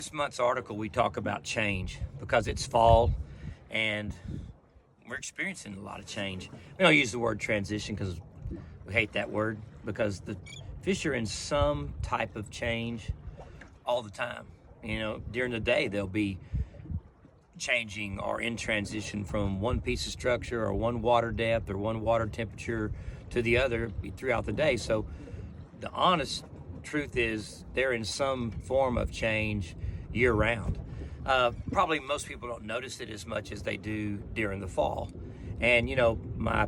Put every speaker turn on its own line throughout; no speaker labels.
This month's article, we talk about change because it's fall and we're experiencing a lot of change. We don't use the word transition because we hate that word, because the fish are in some type of change all the time. You know, during the day, they'll be changing or in transition from one piece of structure or one water depth or one water temperature to the other throughout the day. So the honest truth is they're in some form of change year round. Probably most people don't notice it as much as they do during the fall. And you know, my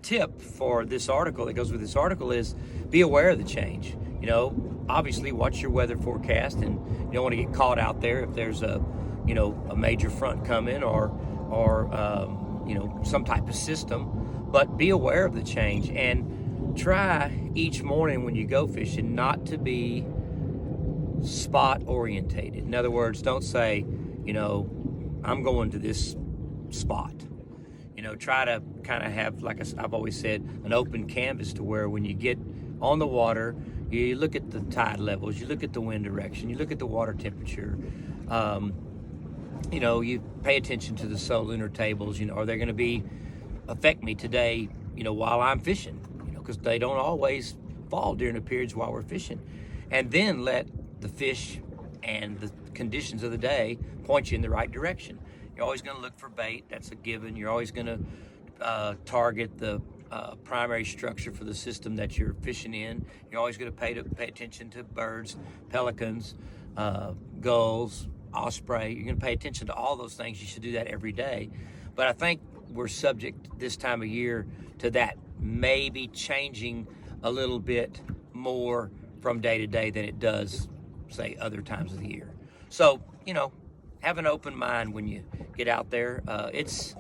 tip for this article that goes with this article is be aware of the change. You know, obviously watch your weather forecast, and you don't want to get caught out there if there's a major front coming or some type of system. But be aware of the change and try each morning when you go fishing not to be spot orientated. In other words, don't say, I'm going to this spot. Try to kind of have, like I've always said, an open canvas to where when you get on the water, you look at the tide levels, you look at the wind direction, you look at the water temperature. You pay attention to the solar tables. Are they going to affect me today, while I'm fishing? Because they don't always fall during the periods while we're fishing. And then let the fish and the conditions of the day point you in the right direction. You're always going to look for bait. That's a given. You're always going to target the primary structure for the system that you're fishing in. You're always going to pay attention to birds, pelicans, gulls, osprey. You're going to pay attention to all those things. You should do that every day. But I think we're subject this time of year to that maybe changing a little bit more from day to day than it does, say, other times of the year. So, have an open mind when you get out there. It's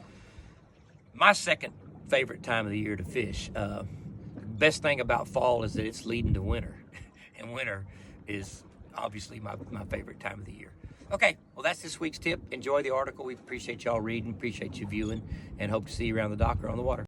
my second favorite time of the year to fish. The best thing about fall is that it's leading to winter, and winter is obviously my favorite time of the year. Okay, well, that's this week's tip. Enjoy the article. We appreciate y'all reading, appreciate you viewing, and hope to see you around the dock or on the water.